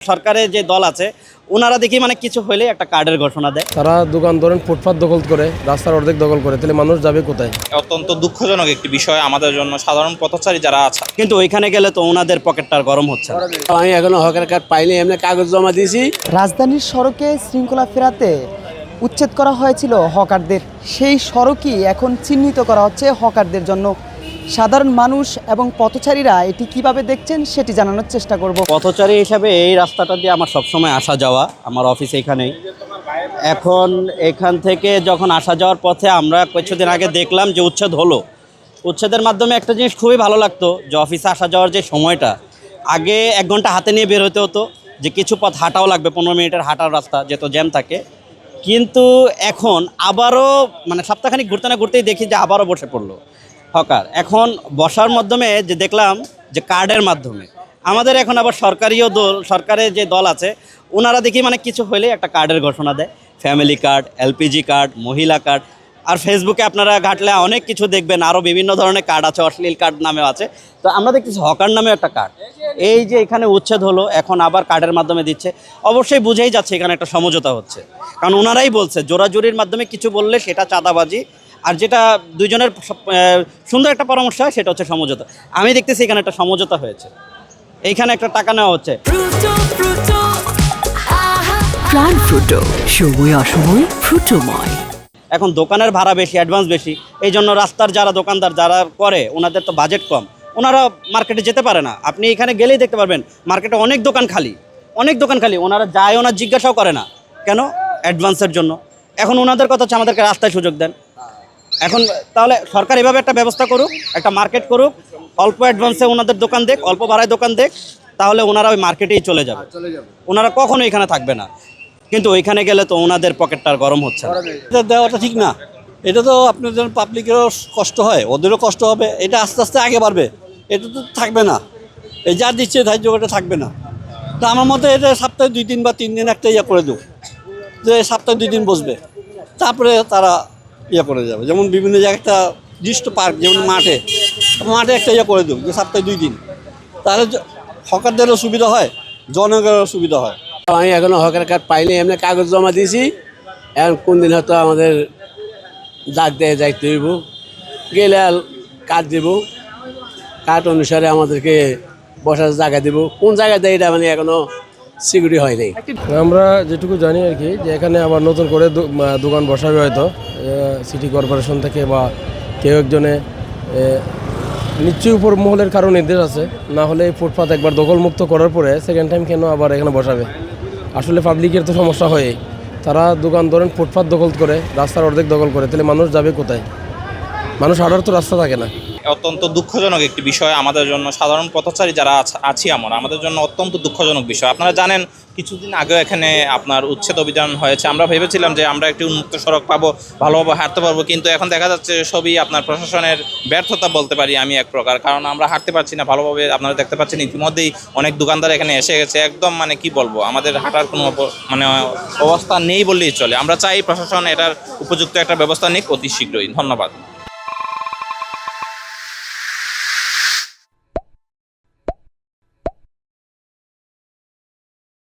সরকারের যে দল আছে ওনারা দেখি মানে কিছু হইলে একটা কার্ডের ঘোষণা দেয়। তারা দোকান ধরেন ফুটপাত দখল করে, রাস্তার অর্ধেক দখল করে, তাহলে মানুষ যাবে কোথায়? অত্যন্ত দুঃখজনক একটি বিষয় আমাদের জন্য, সাধারণ পথচারী যারা আছে। কিন্তু ওইখানে গেলে তো ওনাদের পকেটটা গরম হচ্ছে না। আমি এখনো হকের কার্ড পাইনি, এমনি কাগজ জমা দিয়েছি। রাজধানীর সড়কে শৃঙ্খলা ফেরাতে উচ্ছেদ করা হয়েছিল হকারদের, সেই সড়কই এখন চিহ্নিত করা হচ্ছে হকারদের জন্য। সাধারণ মানুষ এবং পথচারীরা এটি কিভাবে দেখছেন সেটি জানানোর চেষ্টা করব। পথচারী হিসাবে এই রাস্তাটা দিয়ে আমার সবসময় আসা যাওয়া, আমার অফিস এখানেই। এখন এখান থেকে যখন আসা যাওয়ার পথে আমরা কিছুদিন আগে দেখলাম যে উচ্ছেদ হলো। উচ্ছেদের মাধ্যমে একটা জিনিস খুবই ভালো লাগতো, যে অফিসে আসা যাওয়ার যে সময়টা, আগে 1 ঘন্টা হাতে নিয়ে বের হতে হতো, যে কিছু পথ হাঁটাও লাগবে, 15 মিনিটের হাঁটার রাস্তা, যেহেতু জ্যাম থাকে। কিন্তু এখন আবারও মানে সপ্তাহখানিক ঘুরতে না ঘুরতেই দেখি যে আবারও বসে পড়লো হকার। এখন বসার মাধ্যমে যে দেখলাম যে কার্ডের মাধ্যমে আমাদের এখন আবার সরকারের যে দল আছে ওনারা দেখি মানে কিছু হইলে একটা কার্ডের ঘোষণা দেয়। ফ্যামিলি কার্ড, এলপিজি কার্ড, মহিলা কার্ড। আর ফেসবুকে আপনারা ঘাটলে অনেক কিছু দেখবেন, আরও বিভিন্ন ধরনের কার্ড আছে, অশ্লীল কার্ড নামেও আছে। তো আমরা দেখতেছি হকার নামেও একটা কার্ড। এই যে এখানে উচ্ছেদ হলো, এখন আবার কার্ডের মাধ্যমে দিচ্ছে। অবশ্যই বুঝেই যাচ্ছে এখানে একটা সমঝোতা হচ্ছে, কারণ ওনারাই বলছে জোরাজুরির মাধ্যমে কিছু বললে সেটা চাঁদাবাজি, আর যেটা দুইজনের সুন্দর একটা পরামর্শ হয় সেটা হচ্ছে সমঝোতা। আমি দেখতেছি এখানে একটা সমঝোতা হয়েছে, এইখানে একটা টাকা নেওয়া হচ্ছে। প্রাণ ফ্রুটো, সময় অসময় ফ্রুটোময়। এখন দোকানের ভাড়া বেশি, অ্যাডভান্স বেশি, এই জন্য রাস্তার যারা দোকানদার যারা করে ওনাদের তো বাজেট কম, ওনারা মার্কেটে যেতে পারে না। আপনি এখানে গেলেই দেখতে পারবেন মার্কেটে অনেক দোকান খালি, ওনারা যায়, ওনার জিজ্ঞাসাও করে না কেন, অ্যাডভান্সের জন্য। এখন ওনাদের কথা হচ্ছে আমাদেরকে রাস্তায় সুযোগ দেন। এখন তাহলে সরকার এভাবে একটা ব্যবস্থা করুক, একটা মার্কেট করুক, অল্প অ্যাডভান্সে ওনাদের দোকান দেখ, অল্প ভাড়ায় দোকান দেখ, তাহলে ওনারা ওই মার্কেটেই চলে যাবে, ওনারা কখনো এখানে থাকবে না। কিন্তু ওইখানে গেলে তো ওনাদের পকেটটা গরম হচ্ছে না। এটা দেওয়াটা ঠিক না। এটা তো আপনাদের পাবলিকেরও কষ্ট হয়, ওদেরও কষ্ট হবে। এটা আস্তে আস্তে আগে বাড়বে, এটা তো থাকবে না। এই যা দিচ্ছে ধার্য এটা থাকবে না। তা আমার মতে এটা সপ্তাহে 2 দিন বা 3 দিন একটা করে দেব, যে সপ্তাহে 2 দিন বসবে, তারপরে তারা করে যাবে। যেমন বিভিন্ন জায়গায় একটা নির্দিষ্ট পার্ক, যেমন মাঠে একটা করে দেব, যে সপ্তাহে 2 দিন। তাহলে হকারদেরও সুবিধা হয়, জনগণেরও সুবিধা হয়। আমি এখনো হকের কার্ড পাইনি, এমনি কাগজ জমা দিয়েছি। এখন কোন দিন হয়তো আমাদের ডাক দিয়ে যাইতে হইব, গেলে কার্ড দেব, কার্ড অনুসারে আমাদেরকে বসার জায়গা দেব। কোন জায়গায় দেয় এটা মানে এখনো সিকিউরিটি হয় নাই। আমরা যেটুকু জানি আর কি, যে এখানে আবার নতুন করে দোকান বসাবে হয়তো সিটি কর্পোরেশন থেকে, বা কেউ একজনে নিশ্চয়ই উপর মহলের কারো নির্দেশ আছে। না হলে এই ফুটপাথ একবার দখলমুক্ত করার পরে সেকেন্ড টাইম কেন আবার এখানে বসাবে? আসলে পাবলিকের তো সমস্যা হয়, তারা দোকান ধরেন ফুটপাত দখল করে, রাস্তার অর্ধেক দখল করে, তাহলে মানুষ যাবে কোথায়? মানুষ হাঁটার তো রাস্তা থাকে না। অত্যন্ত দুঃখজনক একটি বিষয় আমাদের জন্য, সাধারণ পথচারী যারা আছি আমরা, আমাদের জন্য অত্যন্ত দুঃখজনক বিষয়। আপনারা জানেন কিছুদিন আগেও এখানে আপনার উচ্ছেদ অভিযান হয়েছে। আমরা ভেবেছিলাম যে আমরা একটি উন্মুক্ত সড়ক পাবো, ভালোভাবে হাঁটতে পারবো, কিন্তু এখন দেখা যাচ্ছে সবই আপনার প্রশাসনের ব্যর্থতা বলতে পারি আমি এক প্রকার। কারণ আমরা হাঁটতে পারছি না ভালোভাবে। আপনারা দেখতে পাচ্ছেন ইতিমধ্যেই অনেক দোকানদার এখানে এসে গেছে। একদম মানে কি বলবো, আমাদের হাঁটার কোনো মানে অবস্থা নেই বললেই চলে। আমরা চাই প্রশাসন এটার উপযুক্ত একটা ব্যবস্থা নিক অতি শীঘ্রই। ধন্যবাদ।